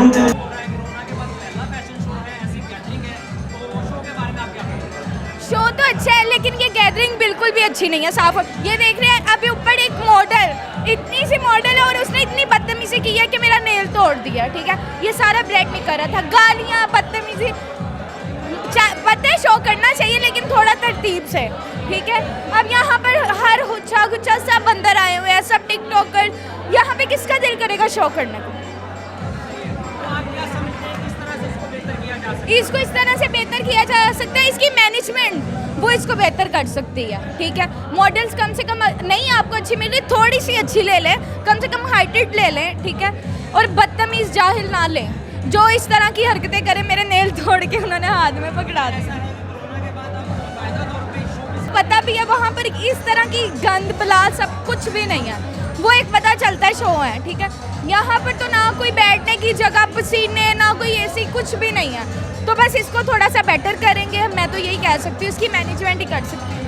Show तो अच्छा है लेकिन ये गैदरिंग बिल्कुल भी अच्छी नहीं है, साफ। ये देख रहे हैं अभी ऊपर एक मॉडल, इतनी सी मॉडल है और उसने इतनी बदतमीजी की है कि मेरा नेल तोड़ दिया, ठीक है। ये सारा ब्रेक नहीं कर रहा था, गालियाँ, बदतमीजी। पता है शो करना चाहिए लेकिन थोड़ा तरतीब से, ठीक है। अब यहाँ पर हर हुच्छा गुच्छा सब अंदर आए हुए हैं, सब टिकटॉकर। यहाँ पे किसका दिल करेगा शो करने को? इसको इस तरह से बेहतर किया जा सकता है, इसकी मैनेजमेंट वो इसको बेहतर कर सकती है, ठीक है। मॉडल्स कम से कम नहीं आपको अच्छी मिल रही, थोड़ी सी अच्छी ले लें, कम से कम हाइटेड ले लें, ठीक है। और बदतमीज जाहिल ना लें जो इस तरह की हरकतें करें। मेरे नेल तोड़ के उन्होंने हाथ में पकड़ा दिया। पता भी है वहाँ पर इस तरह की गंद बला सब कुछ भी नहीं है, वो एक पता चलता है शो है, ठीक है। यहाँ पर तो ना कोई बैठने की जगह, पसीने, ना कोई एसी, कुछ भी नहीं है। तो बस इसको थोड़ा सा बेटर करेंगे, मैं तो यही कह सकती हूँ, इसकी मैनेजमेंट ही कर सकती हूँ।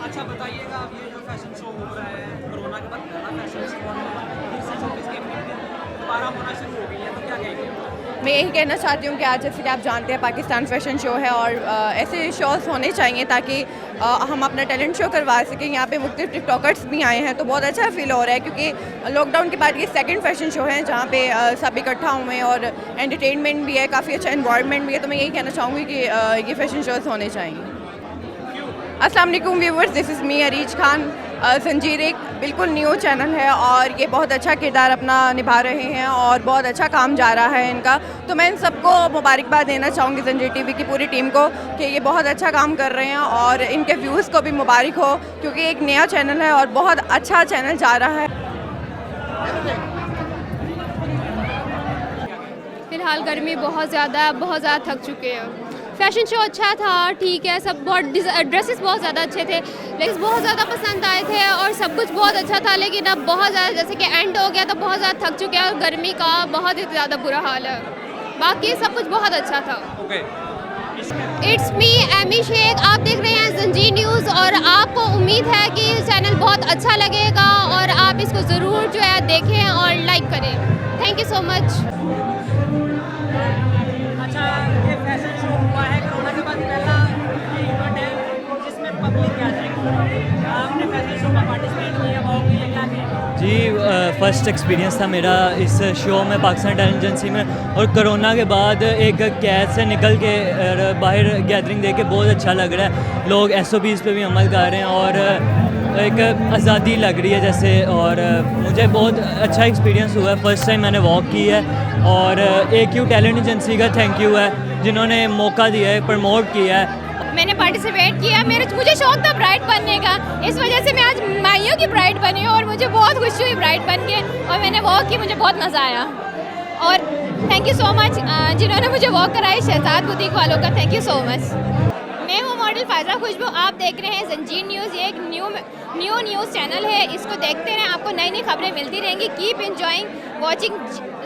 अच्छा बताइएगा, अब ये जो फैशन शो हो रहा है, कोरोना के बाद पहला फैशन शो है, इससे 24 के दोबारा होना शुरू हो गई है, तो क्या कहेंगे? मैं यही कहना चाहती हूँ कि आज जैसे कि आप जानते हैं पाकिस्तान फैशन शो है और ऐसे शोज़ होने चाहिए ताकि हम अपना टैलेंट शो करवा सकें। यहाँ पे मुख्तलिफ टिकटॉकर्स भी आए हैं तो बहुत अच्छा फील हो रहा है क्योंकि लॉकडाउन के बाद ये सेकंड फैशन शो है जहाँ पे सब इकट्ठा हुए हैं और एंटरटेनमेंट भी है, काफ़ी अच्छा एनवायरनमेंट भी है। तो मैं यही कहना चाहूँगी कि ये फैशन शोज़ होने चाहिए। अस्सलाम वालेकुम viewers, this is me Areej Khan. जंजीर एक बिल्कुल न्यू चैनल है और ये बहुत अच्छा किरदार अपना निभा रहे हैं और बहुत अच्छा काम जा रहा है इनका। तो मैं इन सबको मुबारकबाद देना चाहूँगी, जंजीर टीवी की पूरी टीम को, कि ये बहुत अच्छा काम कर रहे हैं और इनके व्यूज़ को भी मुबारक हो क्योंकि एक नया चैनल है और बहुत अच्छा चैनल जा रहा है। फ़िलहाल गर्मी बहुत ज़्यादा थक चुके हैं। फैशन शो अच्छा था, ठीक है, सब बहुत ड्रेसेस बहुत ज़्यादा अच्छे थे, लेकिन बहुत ज़्यादा पसंद आए थे और सब कुछ बहुत अच्छा था। लेकिन अब बहुत ज़्यादा जैसे कि एंड हो गया तो बहुत ज़्यादा थक चुके हैं और गर्मी का बहुत ही ज़्यादा बुरा हाल है। बाकी सब कुछ बहुत अच्छा था। इट्स मी एमी शेख, आप देख रहे हैं जंजीर न्यूज़ और आपको उम्मीद है कि चैनल बहुत अच्छा लगेगा और आप इसको ज़रूर जो है देखें और लाइक करें। Thank you so much. अच्छा, ये फैशन शो हुआ है कोरोना के बाद पहला इवेंट है जिसमें पब्लिक गैदरिंग, आपने फैशन शो में पार्टिसिपेट किया, वो के लिए क्या कहेंगे? जी, फर्स्ट एक्सपीरियंस था मेरा इस शो में पाकिस्तान टैलेंट एजेंसी में, और कोरोना के बाद एक कैद से निकल के बाहर गैदरिंग देख के बहुत अच्छा लग रहा है। लोग SOPs पे भी अमल कर रहे हैं और एक आज़ादी लग रही है जैसे, और मुझे बहुत अच्छा एक्सपीरियंस हुआ है। फर्स्ट टाइम मैंने वॉक की है और AQ टैलेंट एजेंसी का थैंक यू है जिन्होंने मौका दिया है, प्रमोट किया है। मैंने पार्टिसिपेट किया, मुझे शौक था ब्राइड बनने का, इस वजह से मैं आज माइयों की ब्राइड बनी हूँ और मुझे बहुत खुशी हुई ब्राइड बन के, और मैंने वॉक की, मुझे बहुत मज़ा आया। और थैंक यू सो मच जिन्होंने मुझे वॉक कराई, शहजाद बुटीक वालों का थैंक यू सो मच। मैं हूँ मॉडल फायजा खुशबू, आप देख रहे हैं जंजीर न्यूज़। ये एक न्यू न्यूज़ चैनल है, इसको देखते रहें, आपको नई नई खबरें मिलती रहेंगी। कीप एंजॉइंग वॉचिंग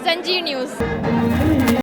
जंजीर न्यूज़।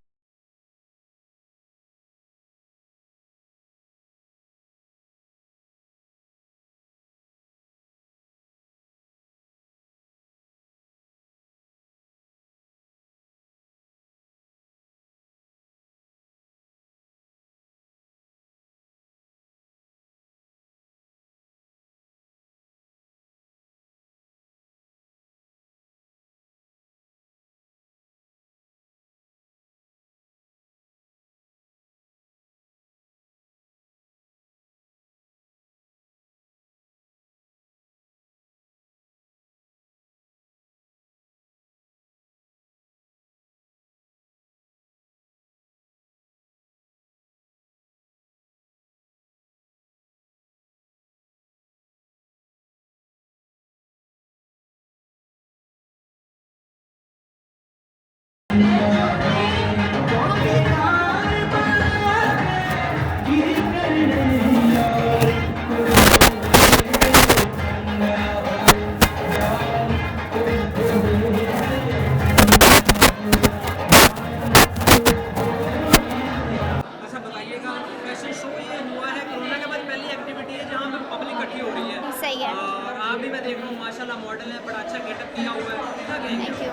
आप भी मैं देख रहा हूँ माशाल्लाह मॉडल है, बड़ा अच्छा गेटअप किया हुआ है, क्या कहेंगे? Thank you.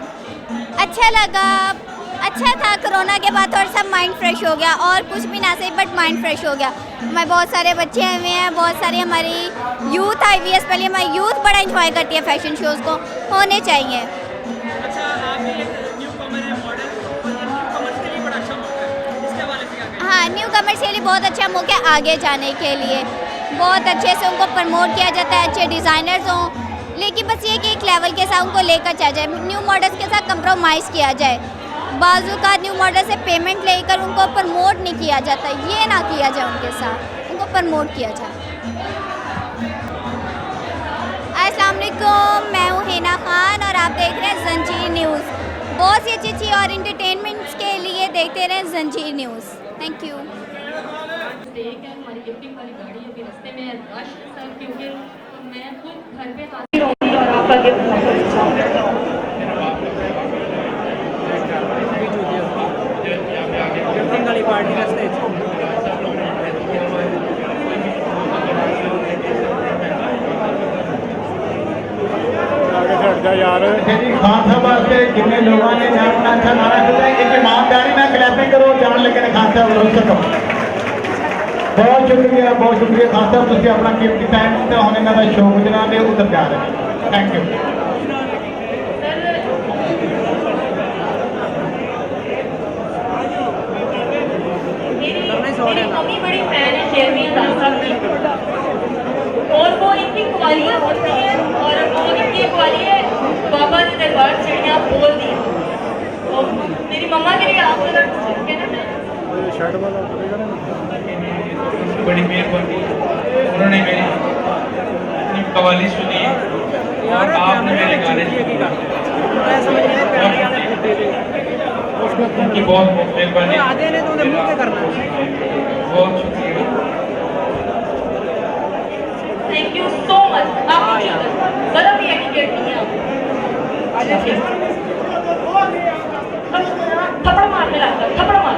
अच्छा लगा, अच्छा था। कोरोना के बाद थोड़ा सा माइंड फ्रेश हो गया, और कुछ भी ना सही बट माइंड फ्रेश हो गया। हमारे बहुत सारे बच्चे आए हुए हैं, बहुत सारी हमारी यूथ आई हुई है, स्पेशली हमारी यूथ बड़ा एंजॉय करती है फैशन शोज़ को, होने चाहिए। अच्छा, आप भी एक न्यू कमर है मॉडल, और ये न्यू कमर्स के लिए बड़ा अच्छा मौका है, इसके हवाले से क्या कहेंगे? हाँ, न्यू कमर्स के लिए बहुत अच्छा मौका है आगे जाने के लिए। बहुत अच्छे से उनको प्रमोट किया जाता है, अच्छे डिज़ाइनर्स हों, लेकिन बस ये कि एक लेवल के साथ उनको लेकर चला जाए, न्यू मॉडल्स के साथ कंप्रोमाइज़ किया जाए। बाज़ू का न्यू मॉडल से पेमेंट लेकर उनको प्रमोट नहीं किया जाता, ये ना किया जाए, उनके साथ उनको प्रमोट किया जाए। अस्सलाम वालेकुम, मैं हूँ हिना खान और आप देख रहे हैं जंजीर न्यूज़। बहुत सी अच्छी अच्छी और इंटरटेनमेंट्स के लिए देखते रहें जंजीर न्यूज़। Thank you. एक है हमारी गिफ्टिंग वाली गाड़ी अभी रास्ते में रश सर, क्योंकि मैं खुद घर पे हाजिर रहूँगी और आपका गिफ्ट गिफ्टिंग वाली पार्टी का स्टेज। जी खान साहब वास्ते जिन्हें लोगों ने अपना अच्छा नारा दिया, एक ईमानदारी ना क्लैपिंग करो जान लगे खान साहब रोज सको। बहुत शुक्रिया खान साहब, तुम अपना कीमती टाइम दिता, हम इन्हों का शो गुजरा दे उधर जा रहे। Thank you. मेरी मम्मी बड़ी फैन है शेरवी साहब की, और वो इनकी कवालियाँ होती हैं, और वो इनकी कवाली है बाबा ने दरबार चिड़िया बोल दी। तो मेरी मम्मा के लिए आप अगर कहना चाहें। बड़ी मेहरबानी, उन्होंने मेरी कवाली सुनी और आपने मेरे गाने उनकी बहुत बहुत मेहरबानी, बहुत शुक्रिया। Thank you so much. आपकी बड़ा भी एटीकेट नहीं है, थप्पड़ मारने लगता, थप्पड़ मार।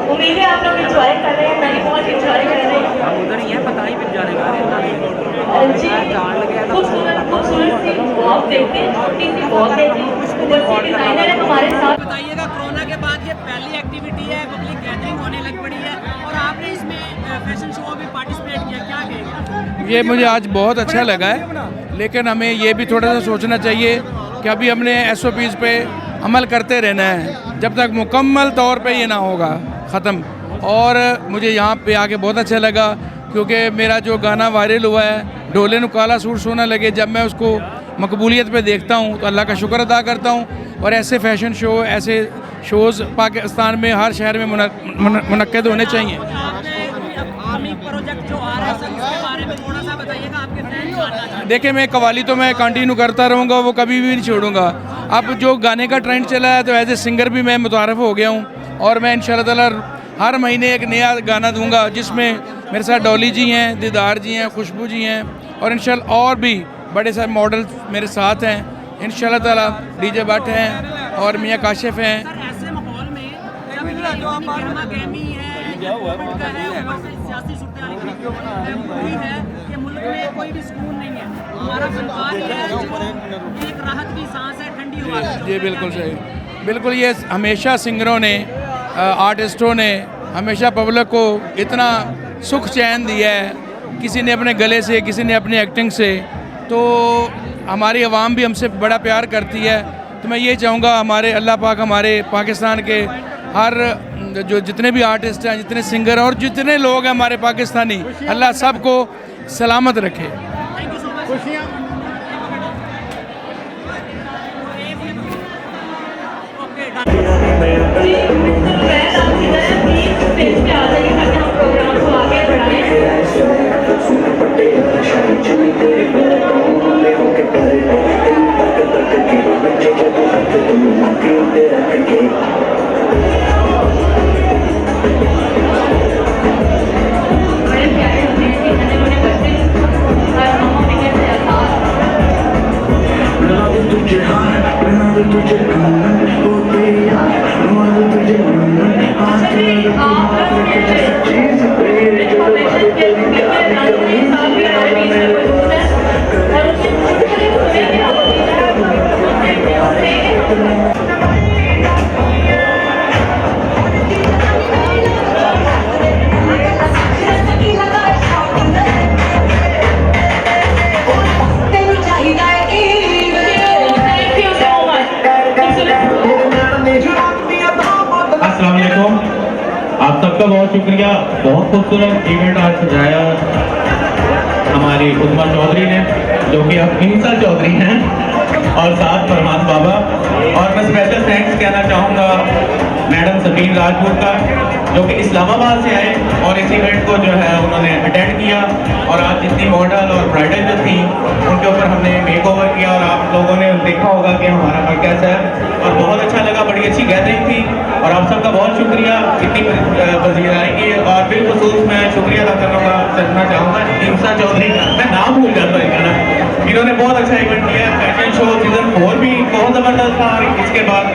उम्मीद है आप लोग इंजॉय कर रहे हैं, मैं भी बहुत इंजॉय कर रही हूँ। हम उधर ही हैं, पता नहीं फिर जाने का जी खूबसूरत सी वॉक देखते हैं, छोटी सी वॉक है जी, ऊपर से डिजाइनर है हमारे साथ। बताइएगा, कोरोना के बाद ये पहली एक्टिविटी है, पब्लिक गैदरिंग होने लग पड़ी है, और आपने इसमें फैशन शो में पार्टिसिपेट किया, क्या कहेंगे? ये मुझे आज बहुत अच्छा लगा है, लेकिन हमें ये भी थोड़ा सा सोचना चाहिए कि अभी हमने SOPs पे अमल करते रहना है जब तक मुकम्मल तौर पे ये ना होगा ख़त्म। और मुझे यहाँ पे आके बहुत अच्छा लगा, क्योंकि मेरा जो गाना वायरल हुआ है ढोले नु काला सूट सोना लगे, जब मैं उसको मकबूलियत पे देखता हूँ तो अल्लाह का शुक्र अदा करता हूँ। और ऐसे फैशन शो, ऐसे शोज़ पाकिस्तान में हर शहर में मुनक्किद होने चाहिए। आपने प्रोजेक्ट जो आ रहा है सर, उसके बारे में थोड़ा सा बताइएगा, आपके फैन जानना चाहते हैं। देखिए, मैं कवाली तो मैं कंटिन्यू करता रहूँगा, वो कभी भी नहीं छोड़ूंगा। अब जो गाने का ट्रेंड चला है तो एज ए सिंगर भी मैं मुतारफ़ हो गया हूँ, और मैं इंशाअल्लाह ताला हर महीने एक नया गाना दूंगा, जिसमें मेरे साथ डॉली जी हैं, दीदार जी हैं, खुशबू जी हैं, और इंशाअल्लाह और भी बड़े सारे मॉडल मेरे साथ हैं इंशाअल्लाह ताला। DJ भट्ट हैं और मियाँ काशिफ हैं। सर, ऐसे माहौल में जब ये इतनी गहमा-गहमी है, कोविड का है, ऊपर से सियासी सूरत हुई है कि मुल्क में कोई भी सुकून नहीं है, हमारा फनकार ही है जो एक राहत की सांस है, ठंडी हवा की। जी बिल्कुल सही, बिल्कुल। ये हमेशा सिंगरों ने, आर्टिस्टों ने हमेशा पब्लिक को इतना सुख चैन दिया है, किसी ने अपने गले से, किसी ने अपनी एक्टिंग से, तो हमारी आवाम भी हमसे बड़ा प्यार करती है। तो मैं ये चाहूँगा हमारे अल्लाह पाक हमारे पाकिस्तान के हर जो जितने भी आर्टिस्ट हैं, जितने सिंगर और जितने लोग हैं हमारे पाकिस्तानी, अल्लाह सबको सलामत रखे। तुझे हार आप सबका बहुत शुक्रिया। बहुत खूबसूरत इवेंट आज सजाया हमारी उस्मा चौधरी ने, जो कि अब हिंसा चौधरी हैं, और साथ फरमान बाबा। और मैं स्पेशल थैंक्स कहना चाहूँगा मैडम सफीन राजपूत का, जो कि इस्लामाबाद से आए और इस इवेंट को जो है उन्होंने अटेंड किया, और आज जितनी मॉडल और ब्राइडल जो थी उनके ऊपर हमने मेक ओवर किया, और आप लोगों ने देखा होगा कि हमारा घर कैसा है, और बहुत अच्छा लगा, बड़ी अच्छी गैदरिंग थी। और आप सबका बहुत शुक्रिया इतनी पजीराई की। और बिलखुसूस मैं शुक्रिया अदा करना चाहूँगा हिंसा चौधरी का, मैं नाम भूल जाता हूँ इनका ना, इन्होंने बहुत अच्छा इवेंट किया। फैशन शो सीजन 4 भी बहुत ज़बरदस्त था, और इसके बाद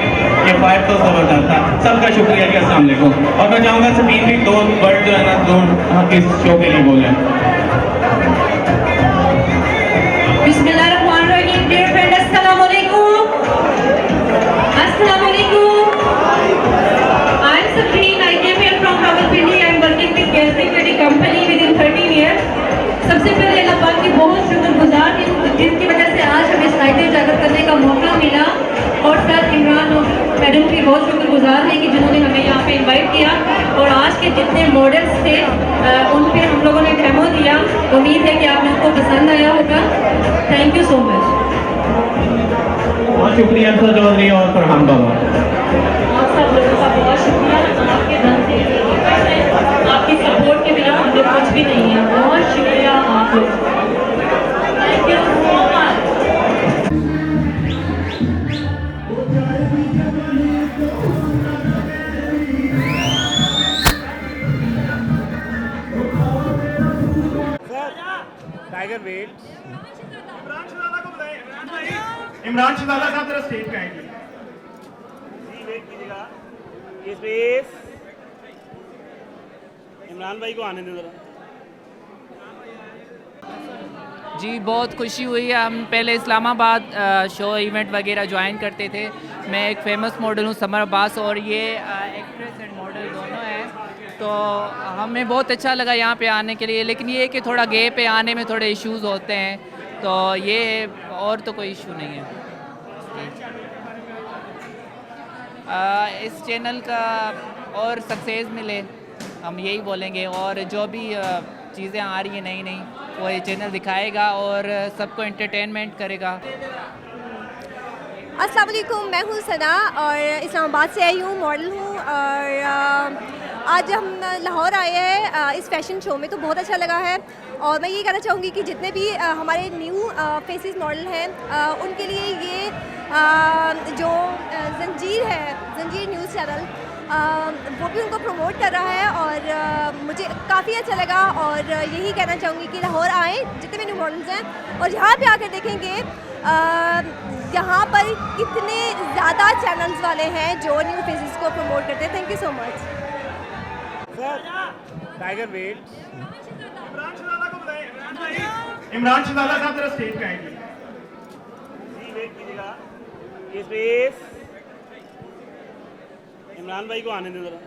ये 5 तो ज़बरदस्त था। सबका शुक्रिया कि अस्सलाम वालेकुम। और मैं चाहूँगा सफीन भी 2 वर्ड जो है ना, 2 इस शो के लिए बोलें। बिस्मिल्लाहिर्रहमानिर्रहीम। डियर फ्रेंड, अस्सलाम वालेकुम। अस्सलाम वालेकुम। I am Safeen. I came here from Rawalpindi. I am working with gas company with in 13 years. सबसे पहले अल्लाह पाक की बहुत शुक्रगुजार जिनकी वजह से आज हमें स्लाइडें उजागर करने का मौका मिला, और सर इमरान मैडम की बहुत शुक्रगुजार है कि जिन्होंने हमें यहाँ पे इनवाइट किया, और आज के जितने मॉडल्स थे उन पे हम लोगों ने डेमो दिया। उम्मीद है कि आप लोगों को पसंद आया होगा। Thank you so much. बहुत शुक्रिया हिंसा चौधरी और फरमान बाबा। आप सब लोगों का बहुत शुक्रिया। आपके धन से, आपकी सपोर्ट के बिना हम लोग कुछ भी नहीं है। बहुत शुक्रिया आप लोग। Thank you so much. Tiger wait Imran Shahzada साहब जरा स्टेज पे आएंगे। जी वेट कीजिएगा, ये स्पेस इमरान भाई को आने दें जरा। जी बहुत खुशी हुई है। हम पहले इस्लामाबाद शो इवेंट वगैरह ज्वाइन करते थे। मैं एक फेमस मॉडल हूँ समर अब्बास, और ये एक्ट्रेस एंड मॉडल दोनों हैं। तो हमें बहुत अच्छा लगा यहाँ पे आने के लिए, लेकिन ये कि थोड़ा गे पे आने में थोड़े इश्यूज़ होते हैं, तो ये और तो कोई इशू नहीं है। इस चैनल का और सक्सेस मिले, हम यही बोलेंगे, और जो भी चीज़ें आ रही हैं नई नई वो ये चैनल दिखाएगा और सबको एंटरटेनमेंट करेगा। अस्सलाम वालेकुम, मैं हूँ सना और इस्लामाबाद से आई हूँ, मॉडल हूँ, और आज हम लाहौर आए हैं इस फैशन शो में, तो बहुत अच्छा लगा है। और मैं ये कहना चाहूँगी कि जितने भी हमारे न्यू फेसेस मॉडल हैं उनके लिए ये जो जंजीर है, जंजीर न्यूज़ चैनल, वो भी उनको प्रमोट कर रहा है, और मुझे काफ़ी अच्छा लगा। और यही कहना चाहूँगी कि लाहौर आएँ जितने भी न्यू मॉडल्स हैं, और यहाँ पे आकर देखेंगे यहाँ पर कितने ज़्यादा चैनल्स वाले हैं जो न्यू फेसेस को प्रमोट करते हैं। Thank you so much. Tiger wait Imran Shahzada साहब जरा स्टेज पे आएंगे। जी वेट कीजिएगा, ये स्पेस इमरान भाई को आने दें जरा।